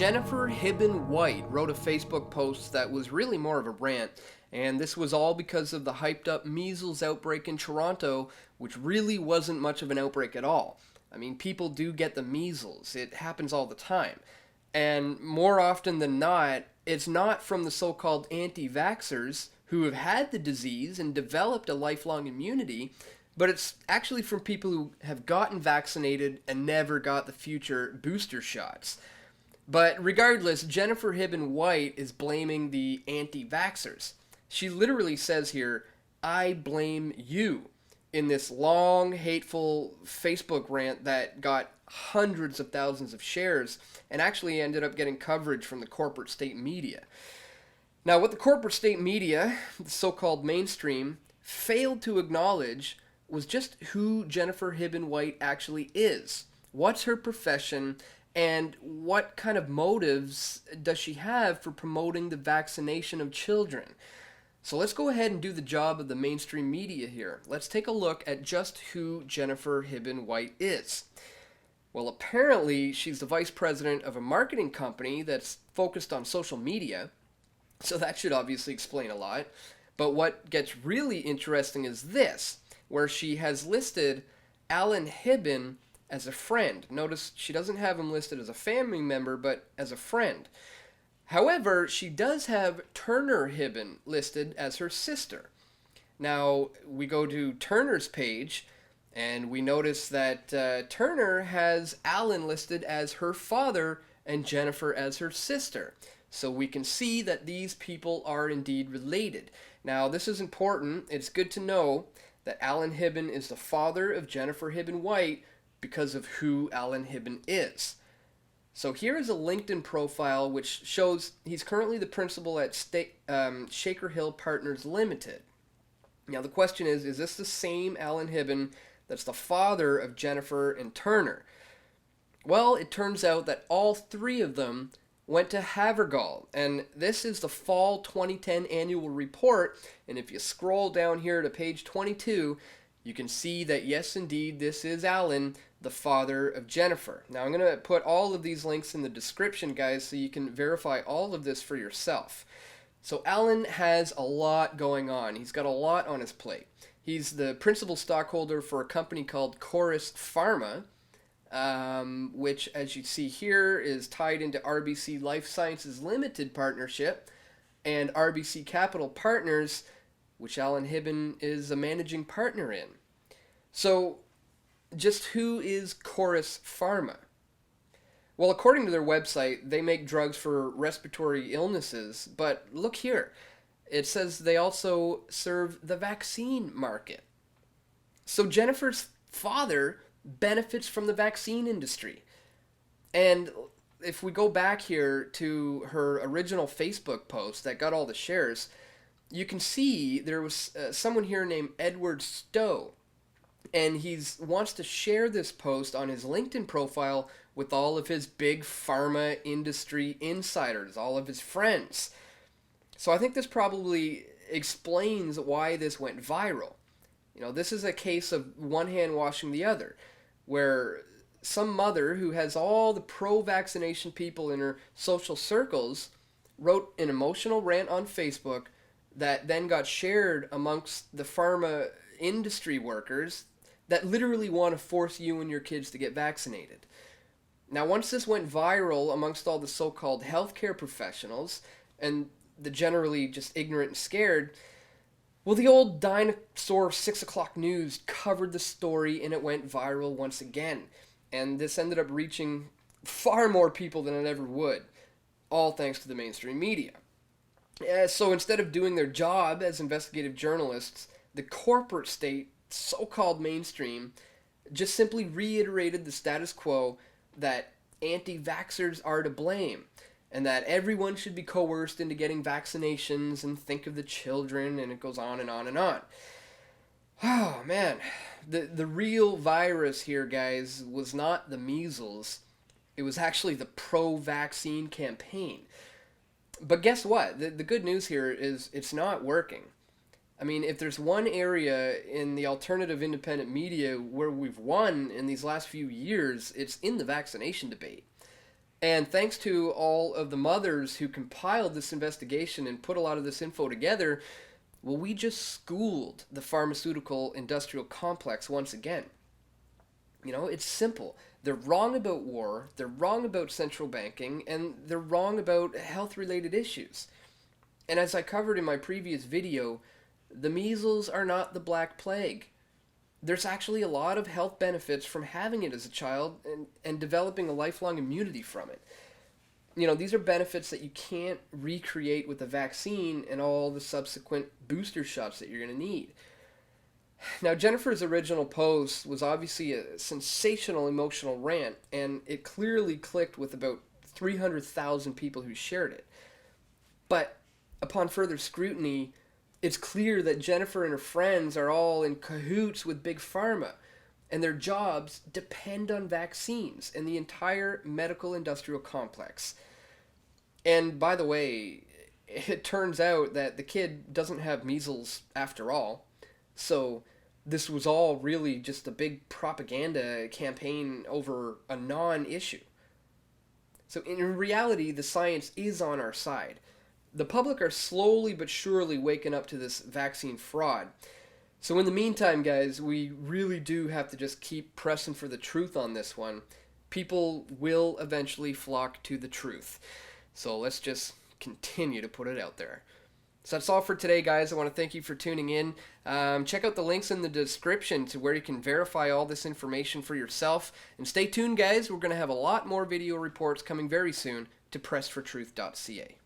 Jennifer Hibben White wrote a Facebook post that was really more of a rant, and this was all because of the hyped up measles outbreak in Toronto, which really wasn't much of an outbreak at all. I mean, people do get the measles, it happens all the time. And more often than not, it's not from the so called anti vaxxers who have had the disease and developed a lifelong immunity, but it's actually from people who have gotten vaccinated and never got the future booster shots. But regardless, Jennifer Hibben White is blaming the anti vaxxers. She literally says here, "I blame you," in this long, hateful Facebook rant that got hundreds of thousands of shares and actually ended up getting coverage from the corporate state media. Now, what the corporate state media, the so called mainstream, failed to acknowledge was just who Jennifer Hibben White actually is. What's her profession? And what kind of motives does she have for promoting the vaccination of children? So let's go ahead and do the job of the mainstream media here. Let's take a look at just who Jennifer Hibben White is. Well, apparently she's the vice president of a marketing company that's focused on social media, so that should obviously explain a lot. But what gets really interesting is this, where she has listed Alan Hibben as a friend. Notice she doesn't have him listed as a family member, but as a friend. However, she does have Turner Hibben listed as her sister. Now, we go to Turner's page, and we notice that Turner has Alan listed as her father and Jennifer as her sister. So we can see that these people are indeed related. Now, this is important. It's good to know that Alan Hibben is the father of Jennifer Hibben White, because of who Alan Hibben is. So here is a LinkedIn profile which shows he's currently the principal at Shaker Hill Partners Limited. Now the question is this the same Alan Hibben that's the father of Jennifer and Turner? Well, it turns out that all three of them went to Havergal, and this is the fall 2010 annual report, and if you scroll down here to page 22, you can see that yes, indeed, this is Alan, the father of Jennifer. Now, I'm going to put all of these links in the description, guys, so you can verify all of this for yourself. So Alan has a lot going on. He's got a lot on his plate. He's the principal stockholder for a company called Chorus Pharma, which, as you see here, is tied into RBC Life Sciences Limited Partnership and RBC Capital Partners, which Alan Hibben is a managing partner in. So, just who is Chorus Pharma? Well, according to their website, they make drugs for respiratory illnesses, but look here. It says they also serve the vaccine market. So Jennifer's father benefits from the vaccine industry. And if we go back here to her original Facebook post that got all the shares, you can see there was someone here named Edward Stowe, and he wants to share this post on his LinkedIn profile with all of his big pharma industry insiders, all of his friends. So I think this probably explains why this went viral. You know, this is a case of one hand washing the other, where some mother who has all the pro-vaccination people in her social circles wrote an emotional rant on Facebook that then got shared amongst the pharma industry workers that literally want to force you and your kids to get vaccinated. Now, once this went viral amongst all the so-called healthcare professionals and the generally just ignorant and scared, well, the old dinosaur 6 o'clock news covered the story and it went viral once again. And this ended up reaching far more people than it ever would, all thanks to the mainstream media. So instead of doing their job as investigative journalists, the corporate state, so-called mainstream, just simply reiterated the status quo that anti-vaxxers are to blame and that everyone should be coerced into getting vaccinations and think of the children, and it goes on and on and on. Oh, man. The real virus here, guys, was not the measles. It was actually the pro-vaccine campaign. But guess what? The good news here is it's not working. I mean, if there's one area in the alternative independent media where we've won in these last few years, it's in the vaccination debate. And thanks to all of the mothers who compiled this investigation and put a lot of this info together, well, we just schooled the pharmaceutical industrial complex once again. You know, it's simple. They're wrong about war, they're wrong about central banking, and they're wrong about health related issues. And as I covered in my previous video, the measles are not the Black Plague. There's actually a lot of health benefits from having it as a child and developing a lifelong immunity from it. You know, these are benefits that you can't recreate with a vaccine and all the subsequent booster shots that you're going to need. Now, Jennifer's original post was obviously a sensational emotional rant, and it clearly clicked with about 300,000 people who shared it. But upon further scrutiny, it's clear that Jennifer and her friends are all in cahoots with Big Pharma, and their jobs depend on vaccines and the entire medical industrial complex. And by the way, it turns out that the kid doesn't have measles after all. So this was all really just a big propaganda campaign over a non-issue. So in reality, the science is on our side. The public are slowly but surely waking up to this vaccine fraud. So in the meantime, guys, we really do have to just keep pressing for the truth on this one. People will eventually flock to the truth. So let's just continue to put it out there. So that's all for today, guys. I want to thank you for tuning in. Check out the links in the description to where you can verify all this information for yourself. And stay tuned, guys. We're going to have a lot more video reports coming very soon to pressfortruth.ca.